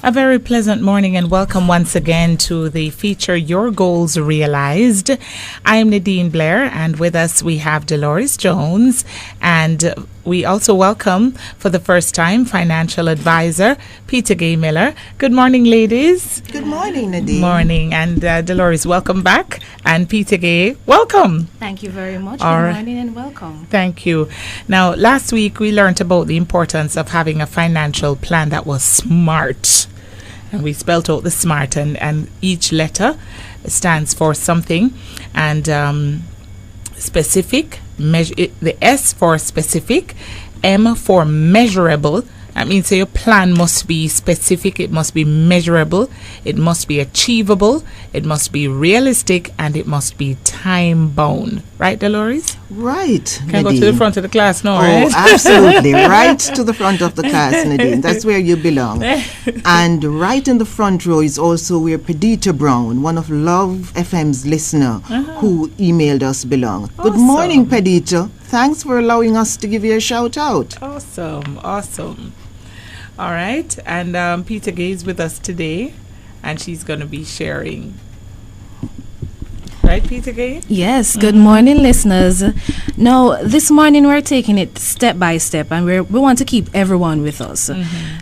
A very pleasant morning and welcome once again to the feature Your Goals Realized. I'm Nadine Blair and with us we have Dolores Jones, and we also welcome for the first time financial advisor Peter Gay Miller. Good morning, ladies. Good morning, Nadine. Morning, and Dolores, welcome back, and Peter Gay, welcome. Thank you very much. Good morning and welcome. Thank you. Now, last week we learned about the importance of having a financial plan that was smart. And we spelt out the SMART, and each letter stands for something. And specific, the S for specific, M for measurable. That means that your plan must be specific, it must be measurable, it must be achievable, it must be realistic, and it must be time-bound. Right, Dolores? Right, Can I go to the front of the class now, right? Absolutely. Right to the front of the class, Nadine. That's where you belong. And right in the front row is also where Perdita Brown, one of Love FM's listener, who emailed us, belong. Good morning, Perdita. Thanks for allowing us to give you a shout out. Awesome. All right, and Peter Gay is with us today, and she's going to be sharing. Right, Peter Gay? Yes, good morning, listeners. Now, this morning we're taking it step by step, and we want to keep everyone with us.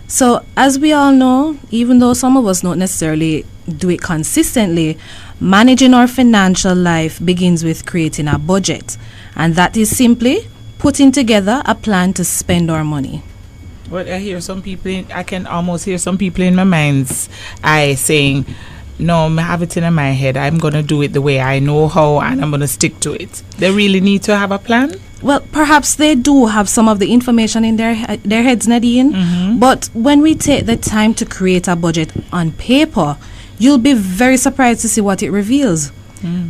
So, as we all know, even though some of us don't necessarily do it consistently, managing our financial life begins with creating a budget. And that is simply putting together a plan to spend our money. Well, I can almost hear some people in my mind's eye saying, no, I have it in my head. I'm going to do it the way I know how, and I'm going to stick to it. They really need to have a plan? Well, perhaps they do have some of the information in their heads, Nadine. But when we take the time to create a budget on paper, you'll be very surprised to see what it reveals.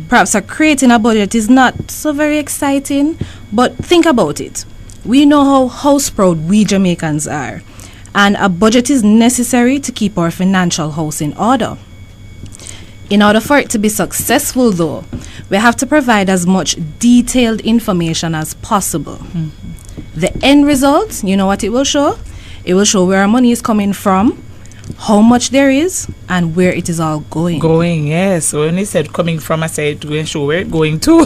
Perhaps creating a budget is not so very exciting, but think about it. We know how house proud we Jamaicans are, and a budget is necessary to keep our financial house in order. In order for it to be successful, though, we have to provide as much detailed information as possible. The end result, you know what it will show? It will show where our money is coming from, how much there is, and where it is all going. Yes. So when he said coming from, I said we'll show where it's going to.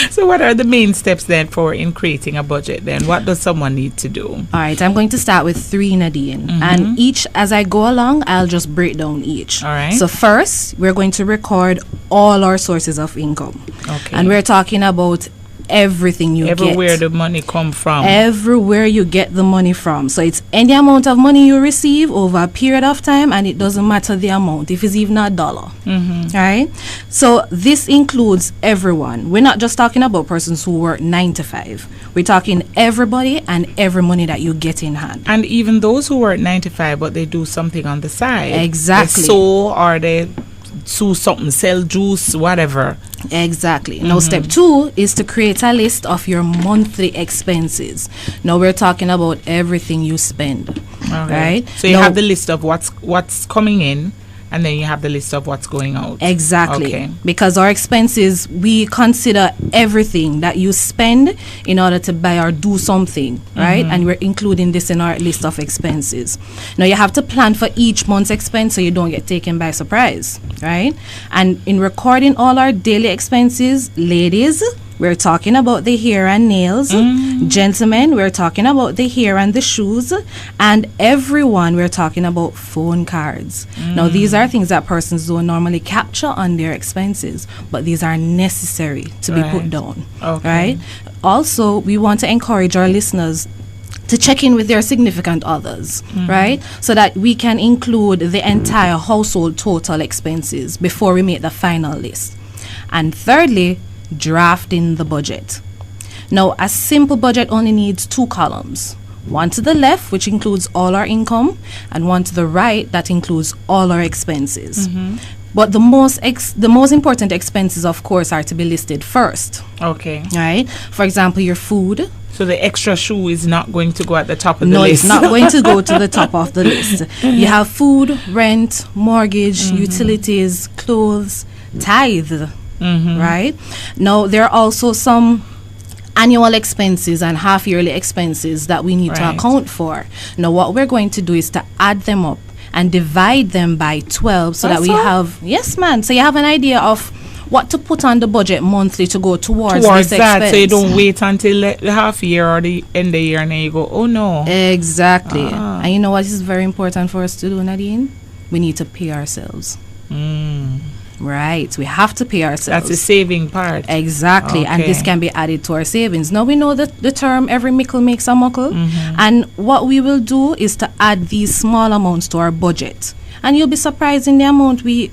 So what are the main steps then in creating a budget then? What does someone need to do? All right, I'm going to start with 3, Nadine. And each, as I go along, I'll just break down each. All right. So first, we're going to record all our sources of income. Okay. And we're talking about everything you get. Everywhere the money come from. Everywhere you get the money from. So it's any amount of money you receive over a period of time, and it doesn't matter the amount, if it's even $1. Right? So this includes everyone. We're not just talking about persons who work 9 to 5. We're talking everybody and every money that you get in hand. And even those who work 9 to 5, but they do something on the side. Exactly. They sew or they do something, sell juice, whatever. Exactly. Now, step 2 is to create a list of your monthly expenses. Now, we're talking about everything you spend, right? So you have the list of what's coming in, and then you have the list of what's going out. Exactly. Okay. Because our expenses, we consider everything that you spend in order to buy or do something, right? And we're including this in our list of expenses. Now, you have to plan for each month's expense so you don't get taken by surprise, right? And in recording all our daily expenses, ladies, we're talking about the hair and nails. Gentlemen, we're talking about the hair and the shoes. And everyone, we're talking about phone cards. Now, these are things that persons don't normally capture on their expenses, but these are necessary to be put down, right? Also, we want to encourage our listeners to check in with their significant others, right? So that we can include the entire household total expenses before we make the final list. And thirdly, drafting the budget. Now, a simple budget only needs 2 columns. One to the left, which includes all our income, and one to the right that includes all our expenses. But the most important expenses, of course, are to be listed first. Okay. Right? For example, your food. So the extra shoe is not going to go at the top of the list? No, it's not going to go to the top of the list. You have food, rent, mortgage, utilities, clothes, tithe. Right? Now, there are also some annual expenses and half-yearly expenses that we need to account for. Now, what we're going to do is to add them up and divide them by 12 so that we have, yes, man. So you have an idea of what to put on the budget monthly to go towards this that, expense. so you don't wait until the half year or the end of the year and then you go, oh no. Exactly. And you know what is very important for us to do, Nadine? We need to pay ourselves. Right, we have to pay ourselves. That's the saving part. Exactly, and this can be added to our savings. Now we know that the term every mickle makes a muckle, and what we will do is to add these small amounts to our budget, and you'll be surprised in the amount we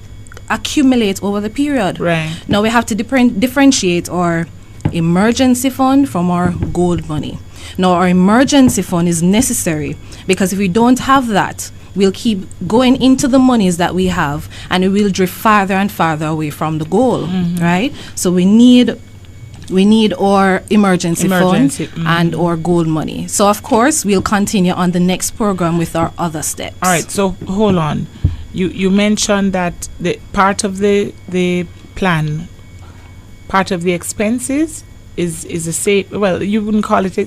accumulate over the period. Right. Now we have to differentiate our emergency fund from our gold money. Now our emergency fund is necessary because if we don't have that, we'll keep going into the monies that we have and we will drift farther and farther away from the goal, right? So we need our emergency fund and our gold money. So of course we'll continue on the next program with our other steps. All right, so hold on. You mentioned that the part of the plan, part of the expenses is a safe, well, you wouldn't call it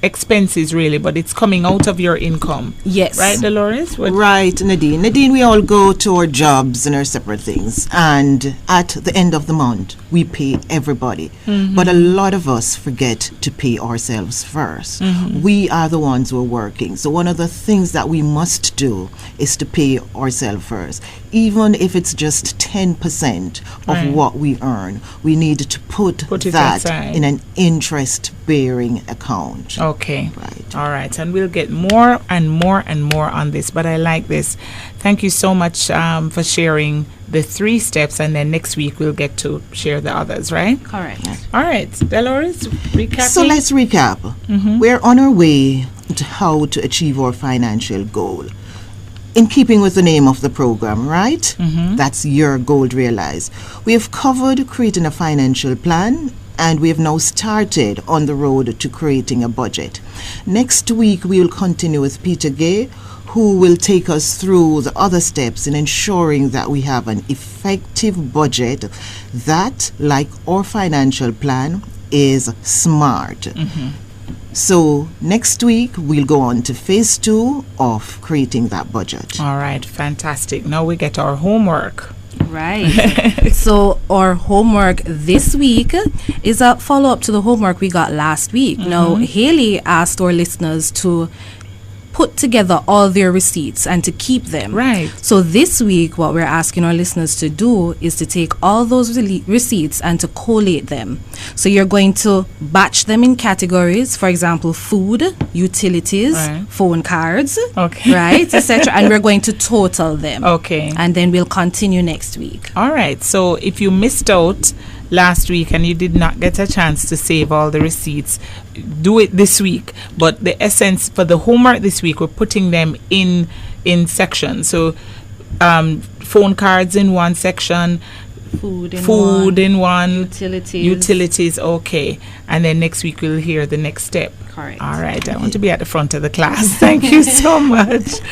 expenses really, but it's coming out of your income. Yes. Right, Dolores? Right, Nadine. Nadine, we all go to our jobs and our separate things, and at the end of the month, we pay everybody. But a lot of us forget to pay ourselves first. We are the ones who are working. So one of the things that we must do is to pay ourselves first. Even if it's just 10% of what we earn, we need to put that aside in an interest-bearing account. Okay. Right. All right. And we'll get more and more and more on this. But I like this. Thank you so much for sharing the 3 steps. And then next week we'll get to share the others, right? Correct. All right. Dolores, recap. So let's recap. We're on our way to how to achieve our financial goal. In keeping with the name of the program, right? That's Your Goal Realized. We have covered creating a financial plan, and we have now started on the road to creating a budget. Next week, we will continue with Peter Gay, who will take us through the other steps in ensuring that we have an effective budget that, like our financial plan, is smart. So next week, we'll go on to phase 2 of creating that budget. All right. Fantastic. Now we get our homework. Right. So our homework this week is a follow-up to the homework we got last week. Now, Haley asked our listeners to put together all their receipts and to keep them. Right. So this week, what we're asking our listeners to do is to take all those receipts and to collate them. So you're going to batch them in categories, for example, food, utilities, phone cards, right, etc. And we're going to total them. Okay. And then we'll continue next week. All right. So if you missed out last week and you did not get a chance to save all the receipts, do it this week. But the essence for the homework this week, we're putting them in sections. So phone cards in one section, food in one, utilities, okay. And then next week we'll hear the next step. Correct. All right. I want to be at the front of the class. Thank you so much.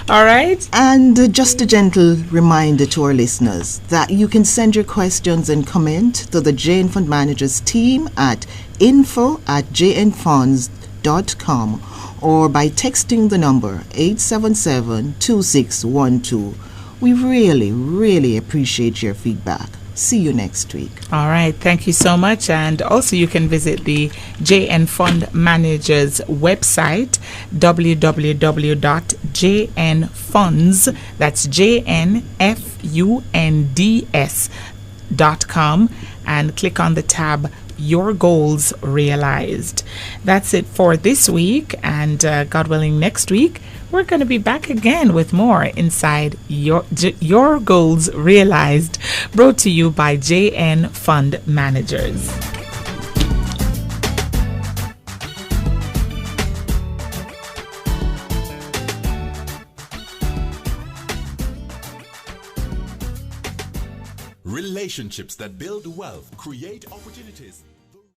All right. And just a gentle reminder to our listeners that you can send your questions and comment to the JN Fund Managers team at info@jnfunds.com or by texting the number 877-2612. We really, really appreciate your feedback. See you next week. All right. Thank you so much. And also you can visit the JN Fund Managers website, www.jnfunds, that's JNFUNDS.com, and click on the tab Your Goals Realized. That's it for this week. And God willing, next week, we're going to be back again with more inside Your Goals Realized, brought to you by JN Fund Managers. Relationships that build wealth create opportunities.